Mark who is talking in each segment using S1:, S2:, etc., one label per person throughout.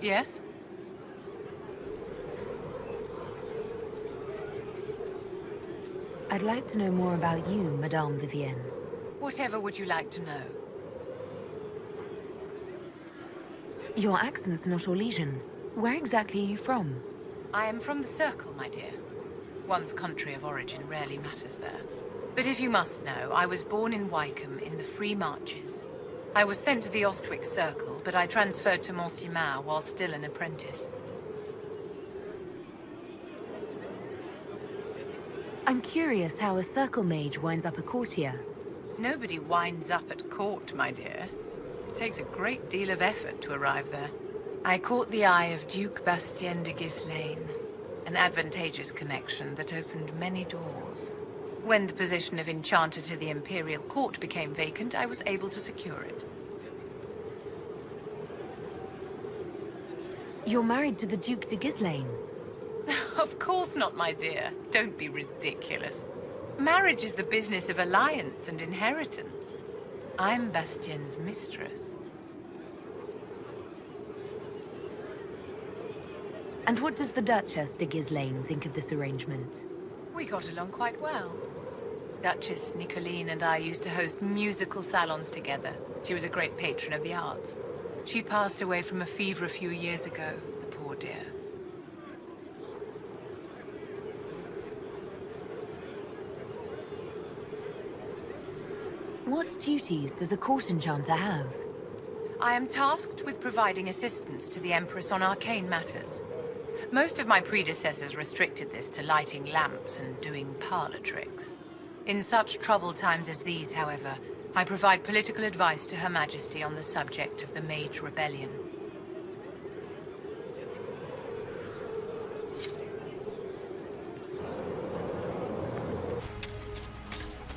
S1: Yes?
S2: I'd like to know more about you, Madame Vivienne.
S1: Whatever would you like to know?
S2: Your accent's not Orlesian. Where exactly are you from?
S1: I am from the Circle, my dear. One's country of origin rarely matters there. But if you must know, I was born in Wycombe in the Free Marches. I was sent to the Ostwick Circle, but I transferred to Monsignat while still an apprentice.
S2: I'm curious how a Circle mage winds up a courtier.
S1: Nobody winds up at court, my dear. It takes a great deal of effort to arrive there. I caught the eye of Duke Bastien de Ghislaine, an advantageous connection that opened many doors. When the position of Enchanter to the Imperial Court became vacant, I was able to secure it.
S2: You're married to the Duke de Ghislaine?
S1: Of course not, my dear. Don't be ridiculous. Marriage is the business of alliance and inheritance. I'm Bastien's mistress.
S2: And what does the Duchess de Ghislaine think of this arrangement?
S1: We got along quite well. Duchess Nicoline and I used to host musical salons together. She was a great patron of the arts. She passed away from a fever a few years ago, the poor dear.
S2: What duties does a court enchanter have?
S1: I am tasked with providing assistance to the Empress on arcane matters. Most of my predecessors restricted this to lighting lamps and doing parlor tricks. In such troubled times as these, however, I provide political advice to Her Majesty on the subject of the Mage Rebellion.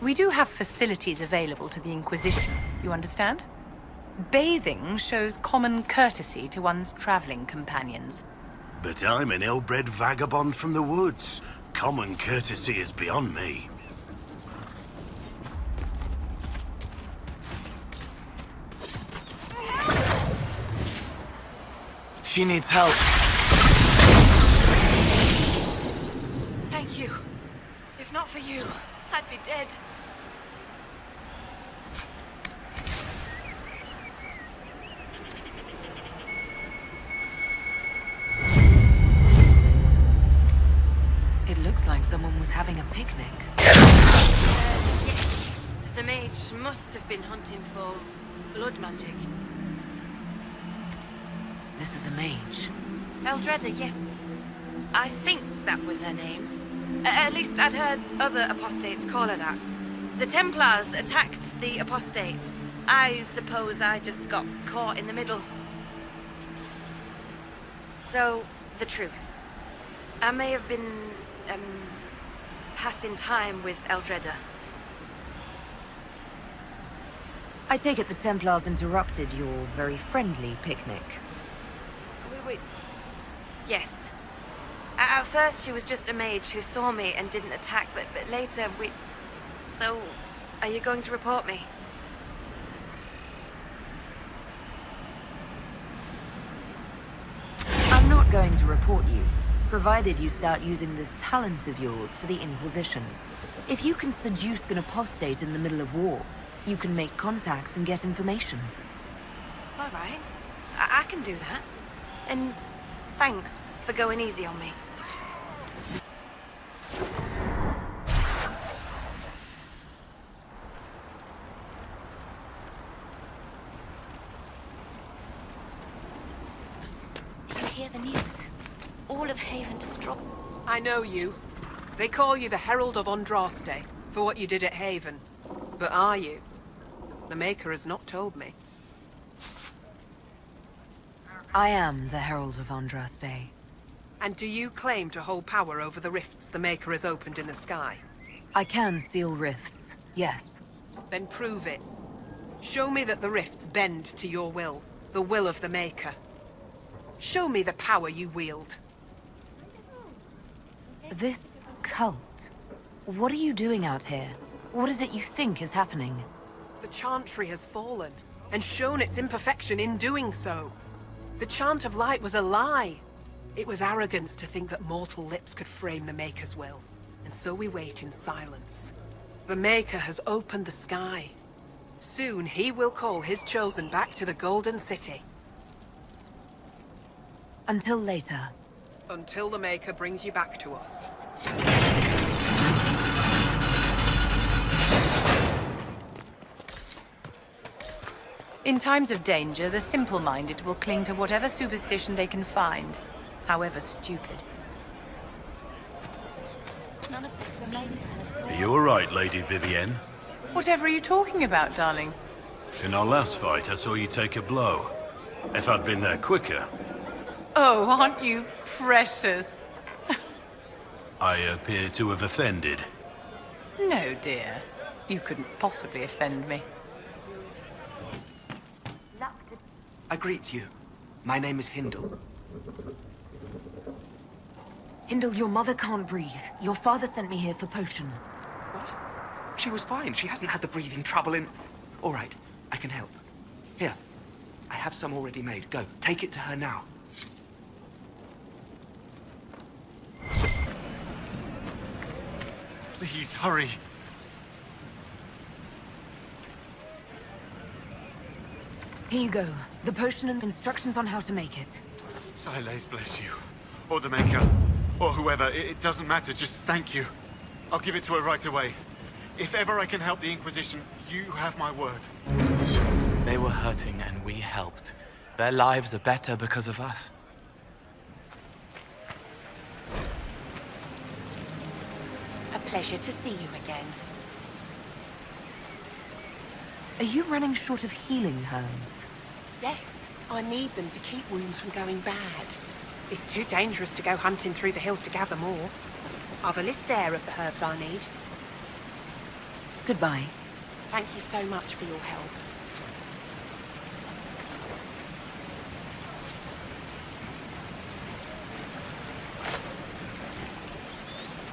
S1: We do have facilities available to the Inquisition, you understand? Bathing shows common courtesy to one's traveling companions.
S3: But I'm an ill-bred vagabond from the woods. Common courtesy is beyond me. She needs help.
S4: Thank you. If not for you, I'd be dead.
S2: It looks like someone was having a picnic.
S4: Yes. The mage must have been hunting for blood magic.
S2: This is a mage.
S4: Eldreda, yes. I think that was her name. At least I'd heard other apostates call her that. The Templars attacked the apostate. I suppose I just got caught in the middle. So, the truth. I may have been, passing time with Eldreda.
S2: I take it the Templars interrupted your very friendly picnic.
S4: Wait. Yes. At first, she was just a mage who saw me and didn't attack, but later we... So, are you going to report me?
S2: I'm not going to report you, provided you start using this talent of yours for the Inquisition. If you can seduce an apostate in the middle of war, you can make contacts and get information.
S4: All right. I can do that. And thanks for going easy on me.
S5: Did you hear the news? All of Haven destroyed.
S6: I know you. They call you the Herald of Andraste for what you did at Haven. But are you? The Maker has not told me.
S2: I am the Herald of Andraste.
S6: And do you claim to hold power over the rifts the Maker has opened in the sky?
S2: I can seal rifts, yes.
S6: Then prove it. Show me that the rifts bend to your will, the will of the Maker. Show me the power you wield.
S2: This cult, what are you doing out here? What is it you think is happening?
S6: The Chantry has fallen, and shown its imperfection in doing so. The chant of light was a lie. It was arrogance to think that mortal lips could frame the Maker's will. And so we wait in silence. The Maker has opened the sky. Soon he will call his chosen back to the Golden City.
S2: Until later.
S6: Until the Maker brings you back to us.
S1: In times of danger, the simple-minded will cling to whatever superstition they can find, however stupid.
S5: None of this may.
S3: Are you alright, Lady Vivienne?
S1: Whatever are you talking about, darling?
S3: In our last fight, I saw you take a blow. If I'd been there quicker,
S1: Oh, aren't you precious?
S3: I appear to have offended.
S1: No, dear. You couldn't possibly offend me.
S7: I greet you. My name is Hindle.
S2: Hindle, your mother can't breathe. Your father sent me here for potion.
S7: What? She was fine. She hasn't had the breathing trouble in... All right, I can help. Here, I have some already made. Go, take it to her now.
S8: Please, hurry.
S2: Here you go. The potion and instructions on how to make it.
S8: Silas bless you. Or the Maker. Or whoever. It doesn't matter. Just thank you. I'll give it to her right away. If ever I can help the Inquisition, you have my word.
S9: They were hurting and we helped. Their lives are better because of us.
S5: A pleasure to see you again.
S2: Are you running short of healing herbs?
S6: Yes, I need them to keep wounds from going bad. It's too dangerous to go hunting through the hills to gather more. I've a list there of the herbs I need.
S2: Goodbye.
S6: Thank you so much for your help.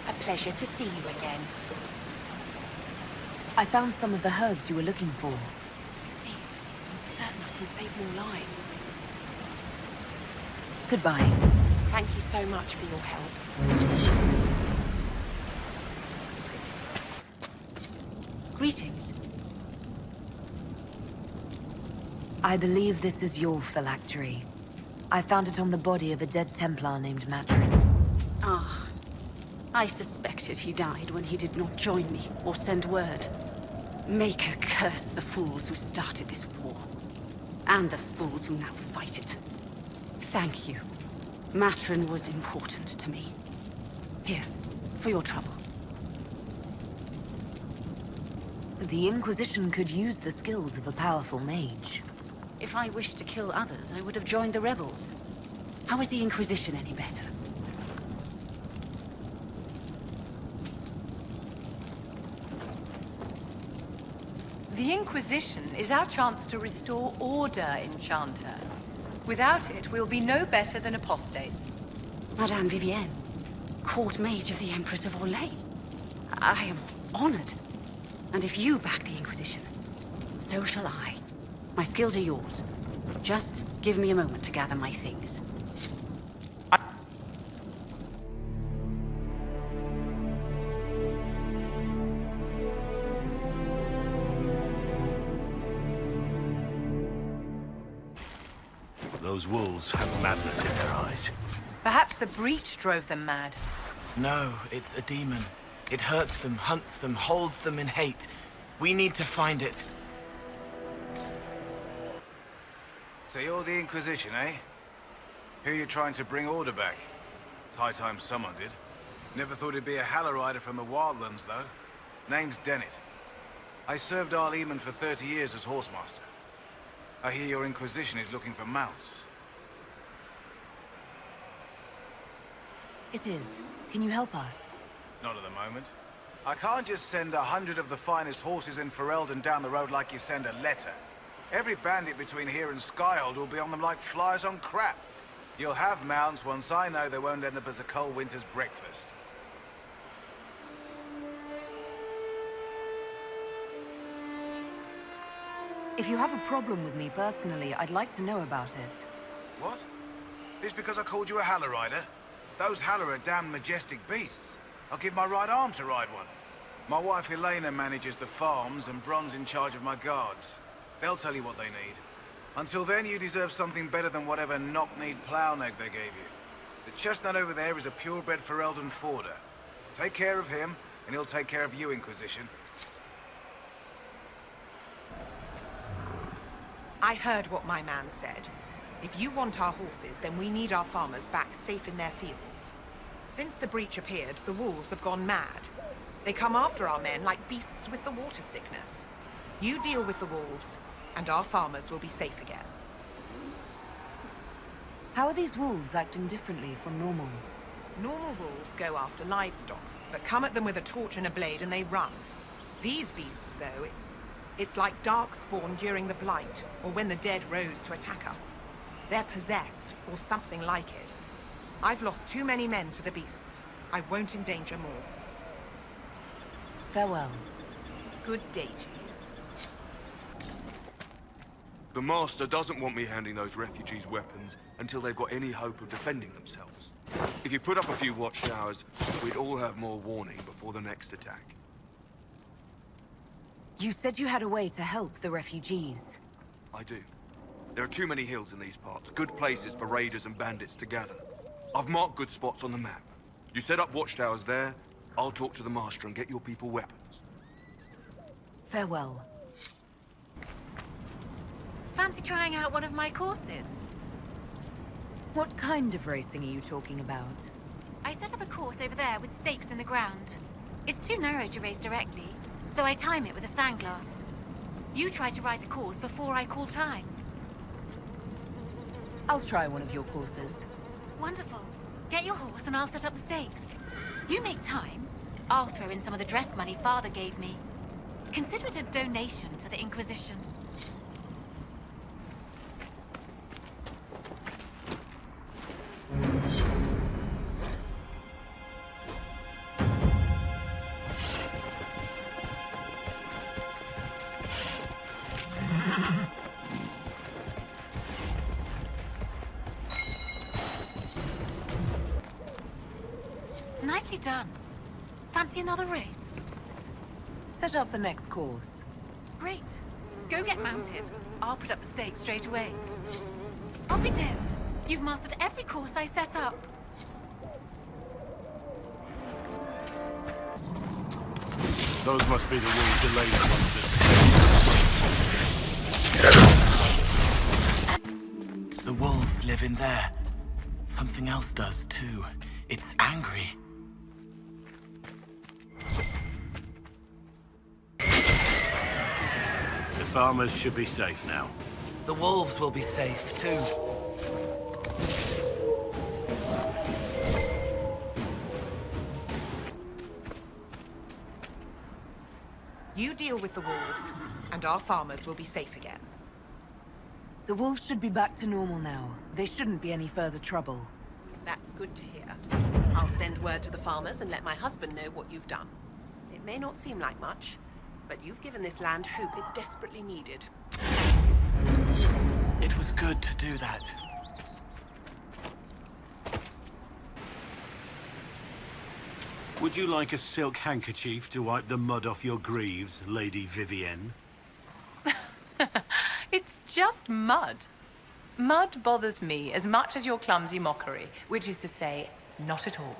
S5: A pleasure to see you again.
S2: I found some of the herbs you were looking for.
S6: Please, I'm certain I can save more lives.
S2: Goodbye.
S6: Thank you so much for your help.
S5: Greetings.
S2: I believe this is your phylactery. I found it on the body of a dead Templar named Matrin.
S10: Ah. I suspected he died when he did not join me or send word. Maker curse the fools who started this war. And the fools who now fight it. Thank you. Matrin was important to me. Here, for your trouble.
S2: The Inquisition could use the skills of a powerful mage.
S10: If I wished to kill others, I would have joined the rebels. How is the Inquisition any better?
S1: The Inquisition is our chance to restore order, Enchanter. Without it, we'll be no better than apostates.
S10: Madame Vivienne, Court Mage of the Empress of Orlais. I am honored. And if you back the Inquisition, so shall I. My skills are yours. Just give me a moment to gather my things.
S3: Those wolves have madness in their eyes.
S1: Perhaps the breach drove them mad.
S9: No, it's a demon. It hurts them, hunts them, holds them in hate. We need to find it.
S11: So you're the Inquisition, eh? Who are you trying to bring order back? It's high time someone did. Never thought it'd be a Hallow-Rider from the Wildlands, though. Name's Dennett. I served Arleman for 30 years as horsemaster. I hear your Inquisition is looking for mounts.
S2: It is. Can you help us?
S11: Not at the moment. I can't just send 100 of the finest horses in Ferelden down the road like you send a letter. Every bandit between here and Skyhold will be on them like flies on crap. You'll have mounts once I know they won't end up as a cold winter's breakfast.
S2: If you have a problem with me personally, I'd like to know about it.
S11: What? It's because I called you a Haller Rider? Those Haller are damn majestic beasts. I'll give my right arm to ride one. My wife Elena manages the farms and Bron's in charge of my guards. They'll tell you what they need. Until then, you deserve something better than whatever knock-kneed plow-neg they gave you. The chestnut over there is a purebred Ferelden Forder. Take care of him, and he'll take care of you, Inquisition.
S12: I heard what my man said. If you want our horses, then we need our farmers back safe in their fields. Since the breach appeared, the wolves have gone mad. They come after our men like beasts with the water sickness. You deal with the wolves, and our farmers will be safe again.
S2: How are these wolves acting differently from normal?
S12: Normal wolves go after livestock, but come at them with a torch and a blade and they run. These beasts, though, it's like darkspawn during the Blight, or when the dead rose to attack us. They're possessed, or something like it. I've lost too many men to the beasts. I won't endanger more.
S2: Farewell.
S12: Good day to you.
S7: The Master doesn't want me handing those refugees weapons until they've got any hope of defending themselves. If you put up a few watchtowers, we'd all have more warning before the next attack.
S2: You said you had a way to help the refugees.
S7: I do. There are too many hills in these parts, good places for raiders and bandits to gather. I've marked good spots on the map. You set up watchtowers there, I'll talk to the Master and get your people weapons.
S2: Farewell.
S5: Fancy trying out one of my courses?
S2: What kind of racing are you talking about?
S5: I set up a course over there with stakes in the ground. It's too narrow to race directly, so I time it with a sandglass. You try to ride the course before I call time.
S2: I'll try one of your courses.
S5: Wonderful. Get your horse and I'll set up the stakes. You make time, I'll throw in some of the dress money Father gave me. Consider it a donation to the Inquisition. Nicely done. Fancy another race?
S2: Set up the next course.
S5: Great. Go get mounted. I'll put up the stakes straight away. I'll be damned. You've mastered every course I set up.
S3: Those must be the wolves Elena wanted.
S9: The wolves live in there. Something else does too. It's angry.
S3: The farmers should be safe now.
S9: The wolves will be safe too.
S12: You deal with the wolves, and our farmers will be safe again.
S2: The wolves should be back to normal now. There shouldn't be any further trouble.
S6: That's good to hear. I'll send word to the farmers and let my husband know what you've done. It may not seem like much, but you've given this land hope it desperately needed.
S9: It was good to do that.
S3: Would you like a silk handkerchief to wipe the mud off your greaves, Lady Vivienne?
S1: It's just mud. Mud bothers me as much as your clumsy mockery, which is to say, not at all.